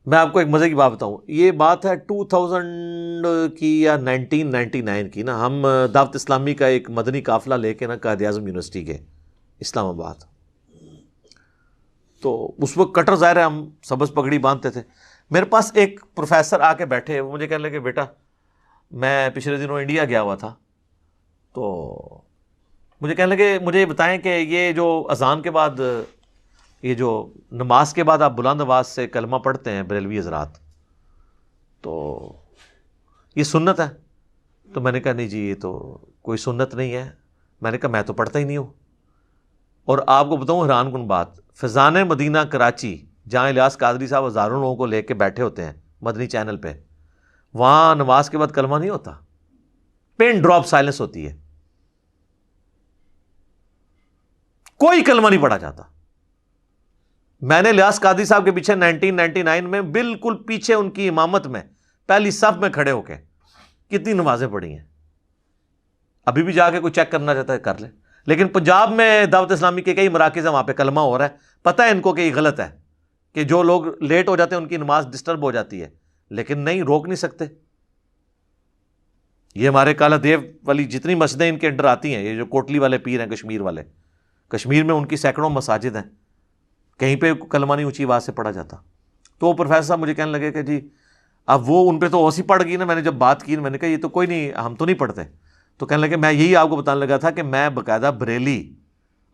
میں آپ کو ایک مزے کی بات بتاؤں، یہ بات ہے 2000 کی یا 1999 کی نا، ہم دعوت اسلامی کا ایک مدنی قافلہ لے کے نا قائد اعظم یونیورسٹی کے اسلام آباد، تو اس وقت کٹر ظاہر ہے ہم سبز پگڑی باندھتے تھے. میرے پاس ایک پروفیسر آ کے بیٹھے، وہ مجھے کہنے لگے بیٹا میں پچھلے دنوں انڈیا گیا ہوا تھا، تو مجھے کہنے لگے مجھے بتائیں کہ یہ جو اذان کے بعد، یہ جو نماز کے بعد آپ بلند آواز سے کلمہ پڑھتے ہیں بریلوی حضرات، تو یہ سنت ہے؟ تو میں نے کہا نہیں جی یہ تو کوئی سنت نہیں ہے. میں نے کہا میں تو پڑھتا ہی نہیں ہوں. اور آپ کو بتاؤں حیران کن بات، فیضان مدینہ کراچی جہاں الیاس قادری صاحب ہزاروں لوگوں کو لے کے بیٹھے ہوتے ہیں مدنی چینل پہ، وہاں نماز کے بعد کلمہ نہیں ہوتا، پن ڈراپ سائلنس ہوتی ہے، کوئی کلمہ نہیں پڑھا جاتا. میں نے الیاس قادری صاحب کے پیچھے 1999 میں بالکل پیچھے ان کی امامت میں پہلی صف میں کھڑے ہو کے کتنی نمازیں پڑھی ہیں. ابھی بھی جا کے کوئی چیک کرنا چاہتا ہے کر لے. لیکن پنجاب میں دعوت اسلامی کے کئی مراکز ہیں، وہاں پہ کلمہ ہو رہا ہے، پتہ ہے ان کو کہ یہ غلط ہے، کہ جو لوگ لیٹ ہو جاتے ہیں ان کی نماز ڈسٹرب ہو جاتی ہے، لیکن نہیں، روک نہیں سکتے. یہ ہمارے کالا دیو والی جتنی مسجدیں ان کے انڈر آتی ہیں، یہ جو کوٹلی والے پیر ہیں کشمیر والے، کشمیر میں ان کی سینکڑوں مساجد ہیں، کہیں پہ کلمہ نہیں اونچی آواز سے پڑھا جاتا. تو وہ پروفیسر صاحب مجھے کہنے لگے کہ جی اب وہ ان پہ تو اوسی پڑ گئی نا. میں نے جب بات کی میں نے کہا یہ تو کوئی نہیں، ہم تو نہیں پڑھتے. تو کہنے لگے میں یہی آپ کو بتانے لگا تھا کہ میں باقاعدہ بریلی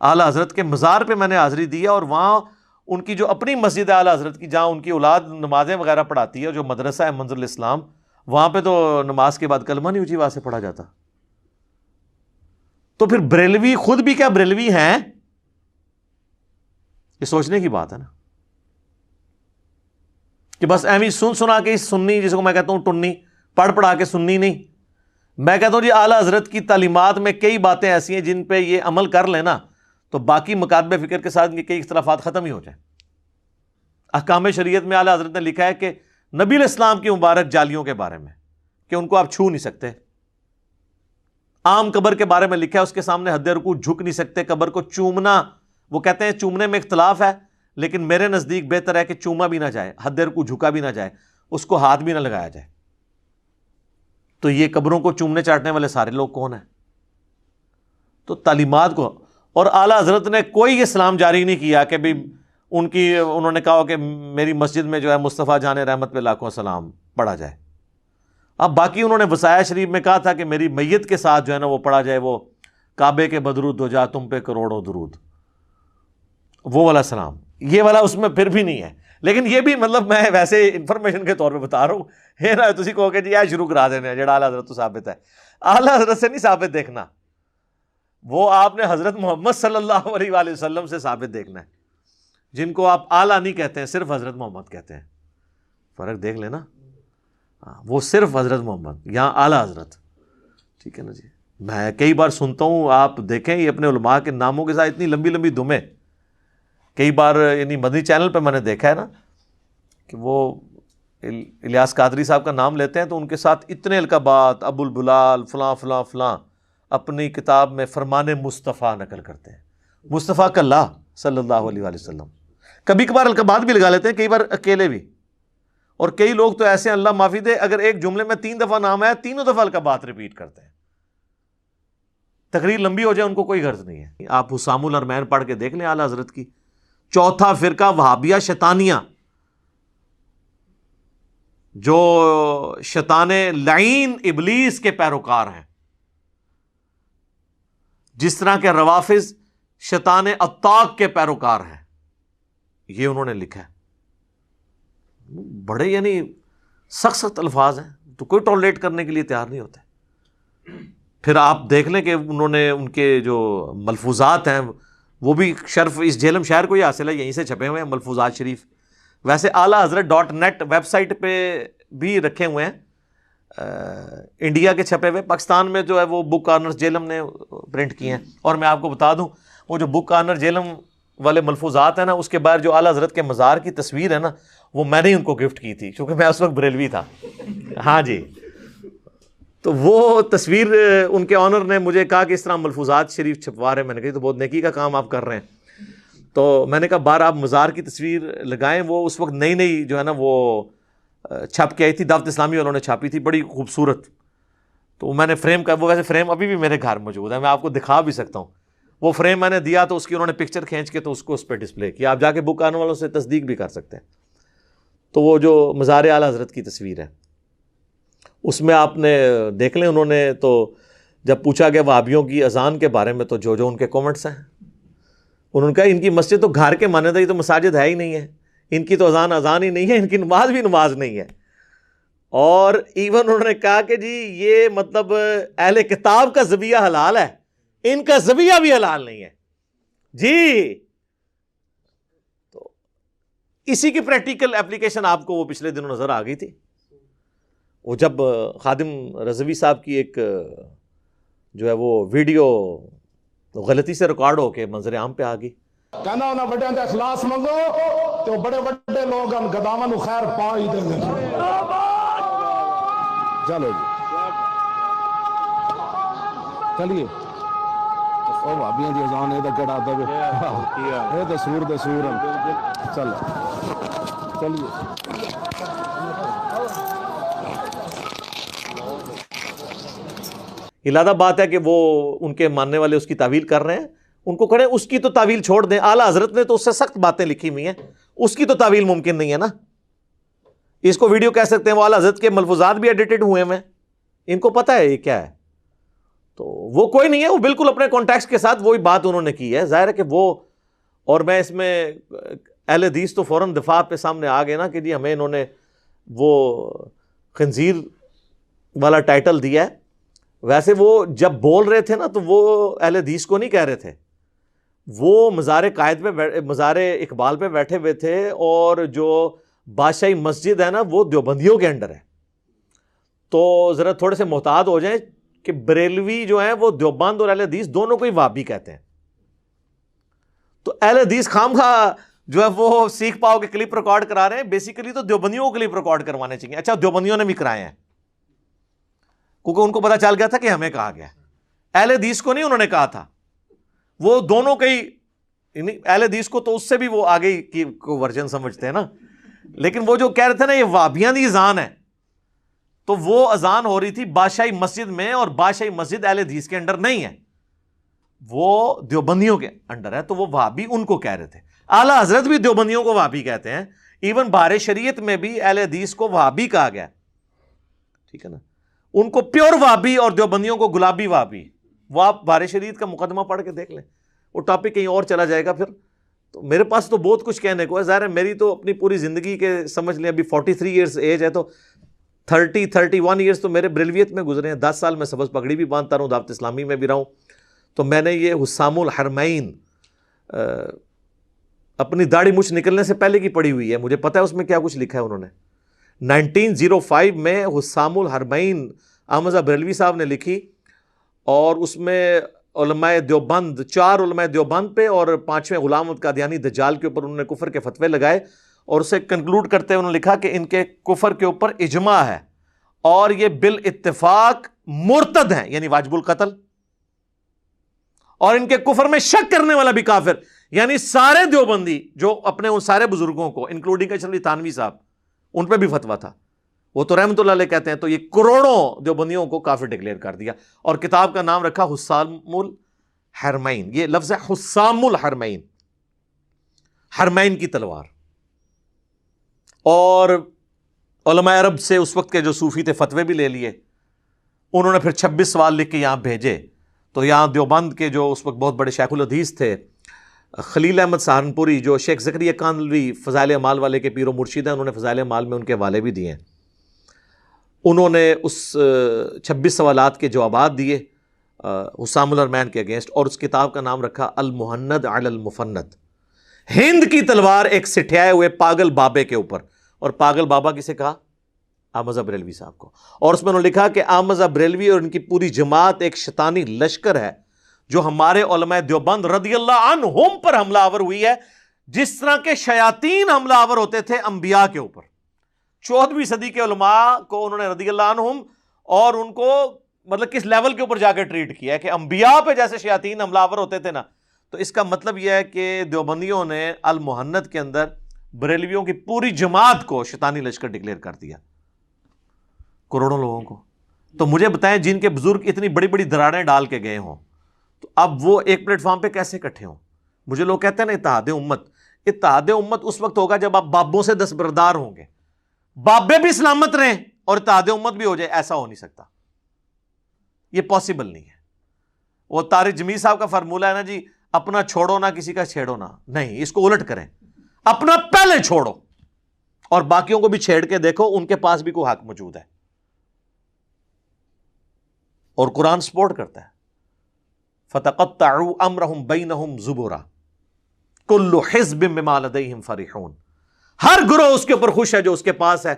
اعلیٰ حضرت کے مزار پہ میں نے حاضری دی ہے، اور وہاں ان کی جو اپنی مسجد ہے اعلیٰ حضرت کی، جہاں ان کی اولاد نمازیں وغیرہ پڑھاتی ہے، جو مدرسہ ہے منظر الاسلام، وہاں پہ تو نماز کے بعد کلمہ نہیں اونچی آواز سے پڑھا جاتا. تو پھر بریلوی خود بھی کیا بریلوی ہیں؟ یہ سوچنے کی بات ہے نا، کہ بس ایویں سن سنا کے سننی، جس کو میں کہتا ہوں ٹنی، پڑھ پڑھا کے سننی نہیں. میں کہتا ہوں جی اعلیٰ حضرت کی تعلیمات میں کئی باتیں ایسی ہیں جن پہ یہ عمل کر لینا تو باقی مکاتب فکر کے ساتھ یہ کئی اختلافات ختم ہی ہو جائیں. احکام شریعت میں اعلیٰ حضرت نے لکھا ہے کہ نبی علیہ السلام کی مبارک جالیوں کے بارے میں کہ ان کو آپ چھو نہیں سکتے. عام قبر کے بارے میں لکھا ہے اس کے سامنے حد رکوع جھک نہیں سکتے. قبر کو چومنا، وہ کہتے ہیں چومنے میں اختلاف ہے، لیکن میرے نزدیک بہتر ہے کہ چوما بھی نہ جائے، حد رکوع جھکا بھی نہ جائے، اس کو ہاتھ بھی نہ لگایا جائے. تو یہ قبروں کو چومنے چاٹنے والے سارے لوگ کون ہیں؟ تو تعلیمات کو، اور اعلیٰ حضرت نے کوئی اسلام جاری نہیں کیا کہ بھی انہوں نے کہا کہ میری مسجد میں جو ہے مصطفیٰ جان رحمت پہ لاکھوں سلام پڑھا جائے. اب باقی انہوں نے وصایا شریف میں کہا تھا کہ میری میت کے ساتھ جو ہے نا وہ پڑھا جائے، وہ کعبے کے بدرود ہو جا تم پہ کروڑوں درود، وہ والا سلام. یہ والا اس میں پھر بھی نہیں ہے. لیکن یہ بھی مطلب میں ویسے انفارمیشن کے طور پہ بتا رہا ہوں، یہ نہ تسی کہو کہ جی یہ شروع کرا دینے جڑا اعلیٰ حضرت تو ثابت ہے. اعلیٰ حضرت سے نہیں ثابت دیکھنا، وہ آپ نے حضرت محمد صلی اللہ علیہ وآلہ وسلم سے ثابت دیکھنا ہے، جن کو آپ اعلیٰ نہیں کہتے ہیں، صرف حضرت محمد کہتے ہیں. فرق دیکھ لینا، وہ صرف حضرت محمد، یہاں اعلیٰ حضرت. ٹھیک ہے نا جی. میں کئی بار سنتا ہوں، آپ دیکھیں یہ اپنے علماء کے ناموں کے ساتھ اتنی لمبی لمبی دمیں کئی بار، یعنی مدنی چینل پہ میں نے دیکھا ہے نا کہ وہ الیاس قادری صاحب کا نام لیتے ہیں تو ان کے ساتھ اتنے القابات، ابو البلال فلاں فلاں فلاں، اپنی کتاب میں فرمان مصطفیٰ نقل کرتے ہیں، مصطفیٰ کا اللہ صلی اللہ علیہ وآلہ وسلم. کبھی کبھار القابات بھی لگا لیتے ہیں، کئی بار اکیلے بھی. اور کئی لوگ تو ایسے ہیں اللہ معافی دے، اگر ایک جملے میں 3 دفعہ نام ہے 3 دفعہ القابات ریپیٹ کرتے ہیں. تقریر لمبی ہو جائے ان کو کوئی غرض نہیں ہے. آپ حسام الارمین پڑھ کے دیکھ لیں اعلیٰ حضرت کی. چوتھا فرقہ وہابیہ شیطانیہ، جو شیطان لعین ابلیس کے پیروکار ہیں، جس طرح کے روافض شیطان عطاق کے پیروکار ہیں، یہ انہوں نے لکھا ہے. بڑے یعنی سخت سخت الفاظ ہیں، تو کوئی ٹالریٹ کرنے کے لیے تیار نہیں ہوتے. پھر آپ دیکھ لیں کہ انہوں نے ان کے جو ملفوظات ہیں وہ بھی شرف اس جہلم شہر کو ہی حاصل ہے، یہیں سے چھپے ہوئے ہیں ملفوظات شریف. ویسے اعلیٰ حضرت .net ویب سائٹ پہ بھی رکھے ہوئے ہیں، انڈیا کے چھپے ہوئے. پاکستان میں جو ہے وہ بک کارنر جہلم نے پرنٹ کیے ہیں. اور میں آپ کو بتا دوں وہ جو بک کارنر جہلم والے ملفوظات ہیں نا، اس کے بعد جو اعلیٰ حضرت کے مزار کی تصویر ہے نا، وہ میں نے ان کو گفٹ کی تھی کیونکہ میں اس وقت بریلوی تھا. ہاں جی. تو وہ تصویر ان کے آنر نے مجھے کہا کہ اس طرح ملفوظات شریف چھپوا رہے ہیں. میں نے کہا تو بہت نیکی کا کام آپ کر رہے ہیں. تو میں نے کہا بار آپ مزار کی تصویر لگائیں، وہ اس وقت نئی نئی جو ہے نا وہ چھپ کے آئی تھی، دعوت اسلامی والوں نے چھاپی تھی، بڑی خوبصورت. تو میں نے فریم کا، وہ ویسے فریم ابھی بھی میرے گھر موجود ہے، میں آپ کو دکھا بھی سکتا ہوں. وہ فریم میں نے دیا تو اس کی انہوں نے پکچر کھینچ کے تو اس کو اس پہ ڈسپلے کیا. آپ جا کے بک آنے والوں سے تصدیق بھی کر سکتے ہیں. تو وہ جو مزار اعلیٰ حضرت کی تصویر ہے اس میں آپ نے دیکھ لیں، انہوں نے تو جب پوچھا گیا وہابیوں کی اذان کے بارے میں تو جو ان کے کومنٹس ہیں، انہوں نے کہا ان کی مسجد تو گھر کے مانند ہے، یہ تو مساجد ہے ہی نہیں ہے، ان کی تو اذان ہی نہیں ہے، ان کی نماز بھی نماز نہیں ہے. اور ایون انہوں نے کہا کہ جی یہ مطلب اہل کتاب کا ذبیحہ حلال ہے، ان کا ذبیحہ بھی حلال نہیں ہے جی. تو اسی کی پریکٹیکل اپلیکیشن آپ کو وہ پچھلے دنوں نظر آ گئی تھی، وہ جب خادم رضوی صاحب کی ایک جو ہے وہ ویڈیو غلطی سے ریکارڈ ہو کے منظر عام پہ آ گئی. کہنا انہاں بڑے دے اخلاص منگو تو بڑے بڑے لوگ ان گداواں نو خیر پا ہی دیں گے. چلو جی چلیے او بھابیاں دی اذان اے تے کڑا دے اے تے سور چل چلیے. یہ لادہ بات ہے کہ وہ ان کے ماننے والے اس کی تعویل کر رہے ہیں، ان کو کہے اس کی تو تعویل چھوڑ دیں، اعلیٰ حضرت نے تو اس سے سخت باتیں لکھی ہوئی ہیں، اس کی تو تعویل ممکن نہیں ہے نا. اس کو ویڈیو کہہ سکتے ہیں، وہ اعلیٰ حضرت کے ملفوظات بھی ایڈیٹڈ ہوئے ہیں، ان کو پتہ ہے یہ کیا ہے. تو وہ کوئی نہیں ہے، وہ بالکل اپنے کانٹیکسٹ کے ساتھ وہی بات انہوں نے کی ہے. ظاہر ہے کہ وہ، اور میں اس میں اہل حدیث تو فوراً دفاع پہ سامنے آ گئے نا کہ جی ہمیں انہوں نے وہ خنزیر والا ٹائٹل دیا ہے. ویسے وہ جب بول رہے تھے نا تو وہ اہل حدیث کو نہیں کہہ رہے تھے، وہ مزار قائد پہ، مزار اقبال پہ بیٹھے ہوئے تھے، اور جو بادشاہی مسجد ہے نا وہ دیوبندیوں کے انڈر ہے. تو ذرا تھوڑے سے محتاط ہو جائیں کہ بریلوی جو ہیں وہ دیوبند اور اہل حدیث دونوں کو ہی وہابی کہتے ہیں. تو اہل حدیث خواہ جو ہے وہ سیکھ پاؤ کے کلپ ریکارڈ کرا رہے ہیں، بیسیکلی تو دیوبندیوں کو کلپ ریکارڈ کروانے چاہیے. اچھا دیوبندیوں نے بھی کرائے ہیں کیونکہ ان کو پتا چل گیا تھا کہ ہمیں کہا گیا، اہل حدیث کو نہیں انہوں نے کہا تھا. وہ دونوں کا ہی، اہل حدیث کو تو اس سے بھی وہ آگے کی ورژن سمجھتے ہیں نا، لیکن وہ جو کہہ رہے تھے نا یہ وہابیاں دی اذان ہے، تو وہ اذان ہو رہی تھی بادشاہی مسجد میں، اور بادشاہی مسجد اہل حدیث کے انڈر نہیں ہے، وہ دیوبندیوں کے انڈر ہے. تو وہ وہابی ان کو کہہ رہے تھے. اعلیٰ حضرت بھی دیوبندیوں کو وہابی کہتے ہیں، ایون بہار شریعت میں بھی اہل حدیث کو وہابی کہا گیا، ٹھیک ہے نا. ان کو پیور وہابی اور دیوبندیوں کو گلابی وہابی. وہ آپ بہار شریعت کا مقدمہ پڑھ کے دیکھ لیں، وہ ٹاپک کہیں اور چلا جائے گا پھر. تو میرے پاس تو بہت کچھ کہنے کو ہے، ظاہر ہے میری تو اپنی پوری زندگی کے سمجھ لیں ابھی 43 ایئرس ایج ہے، تو 31 ایئرس تو میرے بریلویت میں گزرے ہیں. 10 سال میں سبز پگڑی بھی باندھتا رہوں، دعوت اسلامی میں بھی رہا ہوں. تو میں نے یہ حسام الحرمین اپنی داڑھی مچھ نکلنے سے پہلے کی پڑھی ہوئی ہے، مجھے پتہ ہے اس میں کیا کچھ لکھا ہے. انہوں نے 1905 میں حسام الحرمین احمد رضا بریلوی صاحب نے لکھی، اور اس میں علماء دیوبند، 4 علماء دیوبند پہ اور 5ویں غلام احمد قادیانی دجال کے اوپر انہوں نے کفر کے فتوے لگائے، اور اسے کنکلوڈ کرتے انہوں نے لکھا کہ ان کے کفر کے اوپر اجماع ہے، اور یہ بالاتفاق مرتد ہیں، یعنی واجب القتل، اور ان کے کفر میں شک کرنے والا بھی کافر. یعنی سارے دیوبندی جو اپنے ان سارے بزرگوں کو انکلوڈنگ اشرف علی تھانوی صاحب، ان پہ بھی فتویٰ تھا، وہ تو رحمۃ اللہ علیہ کہتے ہیں. تو یہ کروڑوں دیوبندیوں کو کافر ڈکلیئر کر دیا، اور کتاب کا نام رکھا حسام الحرمین. یہ لفظ ہے حسام الحرمین، حرمین کی تلوار. اور علماء عرب سے اس وقت کے جو صوفی تھے فتوے بھی لے لیے. انہوں نے پھر 26 سوال لکھ کے یہاں بھیجے. تو یہاں دیوبند کے جو اس وقت بہت بڑے شیخ الحدیث تھے، خلیل احمد سہارنپوری، جو شیخ زکریا کاندھلوی فضائل اعمال والے کے پیر و مرشد ہیں، انہوں نے فضائل اعمال میں ان کے حوالے بھی دیے ہیں. انہوں نے اس 26 سوالات کے جوابات دیے حسام الحرمین کے اگینسٹ، اور اس کتاب کا نام رکھا المہند علی المفند، ہند کی تلوار ایک سٹھیائے ہوئے پاگل بابے کے اوپر. اور پاگل بابا کسے کہا؟ احمد رضا بریلوی صاحب کو. اور اس میں انہوں نے لکھا کہ احمد رضا بریلوی اور ان کی پوری جماعت ایک شیطانی لشکر ہے جو ہمارے علماء دیوبند رضی اللہ عنہم پر حملہ آور ہوئی ہے، جس طرح کے شیاطین حملہ آور ہوتے تھے انبیاء کے اوپر. 14ویں صدی کے علماء کو انہوں نے رضی اللہ عنہم، اور ان کو مطلب کس لیول کے اوپر جا کے ٹریٹ کیا ہے کہ انبیاء پہ جیسے شیاطین حملہ آور ہوتے تھے نا، تو اس کا مطلب یہ ہے کہ دیوبندیوں نے المحنت کے اندر بریلویوں کی پوری جماعت کو شیطانی لشکر ڈکلیئر کر دیا، کروڑوں لوگوں کو۔ تو مجھے بتائیں جن کے بزرگ اتنی بڑی بڑی دراڑیں ڈال کے گئے ہوں تو اب وہ ایک پلیٹ فارم پہ کیسے اکٹھے ہوں؟ مجھے لوگ کہتے ہیں نا اتحاد امت، اتحاد امت اس وقت ہوگا جب آپ بابوں سے دستبردار ہوں گے، بابے بھی سلامت رہیں اور اتحاد امت بھی ہو جائے، ایسا ہو نہیں سکتا، یہ پاسبل نہیں ہے۔ وہ طارق جمیل صاحب کا فارمولہ ہے نا جی، اپنا چھوڑو نہ کسی کا چھیڑو نہ، نہیں، اس کو الٹ کریں، اپنا پہلے چھوڑو اور باقیوں کو بھی چھیڑ کے دیکھو، ان کے پاس بھی کوئی حق موجود ہے، اور قرآن سپورٹ کرتا ہے فَتَقَطَّعُوا أَمْرَهُمْ بَيْنَهُمْ زُبُرًا كُلُّ حِزْبٍ بِمَا لَدَيْهِمْ فَرِحُونَ، ہر گروہ اس کے اوپر خوش ہے جو اس کے پاس ہے،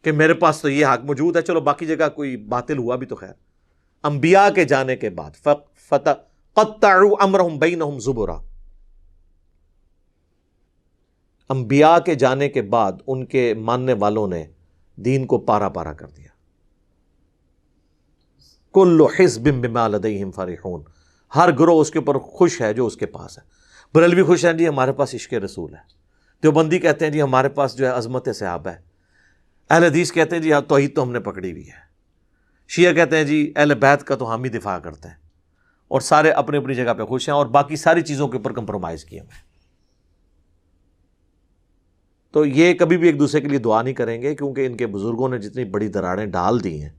کہ میرے پاس تو یہ حق موجود ہے، چلو باقی جگہ کوئی باطل ہوا بھی تو خیر۔ انبیاء کے جانے کے بعد فَتَقَطَّعُوا أَمْرَهُمْ بَيْنَهُمْ زُبُرًا، انبیاء کے جانے کے بعد ان کے ماننے والوں نے دین کو پارا پارا کر دیا۔ کل حزب بما لدیہم فرحون، ہر گروہ اس کے اوپر خوش ہے جو اس کے پاس ہے۔ بریلوی خوش ہیں جی ہمارے پاس عشق رسول ہے، دیوبندی کہتے ہیں جی ہمارے پاس جو ہے عظمت صحابہ ہے، اہل حدیث کہتے ہیں جی توحید تو ہم نے پکڑی ہوئی ہے، شیعہ کہتے ہیں جی اہل بیت کا تو ہم ہی دفاع کرتے ہیں، اور سارے اپنی اپنی جگہ پہ خوش ہیں اور باقی ساری چیزوں کے اوپر کمپرومائز کیے ہوئے ہیں۔ تو یہ کبھی بھی ایک دوسرے کے لیے دعا نہیں کریں گے، کیونکہ ان کے بزرگوں نے جتنی بڑی دراڑیں ڈال دی ہیں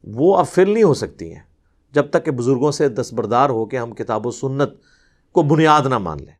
وہ اب فل نہیں ہو سکتی ہیں جب تک کہ بزرگوں سے دستبردار ہو کے ہم کتاب و سنت کو بنیاد نہ مان لیں۔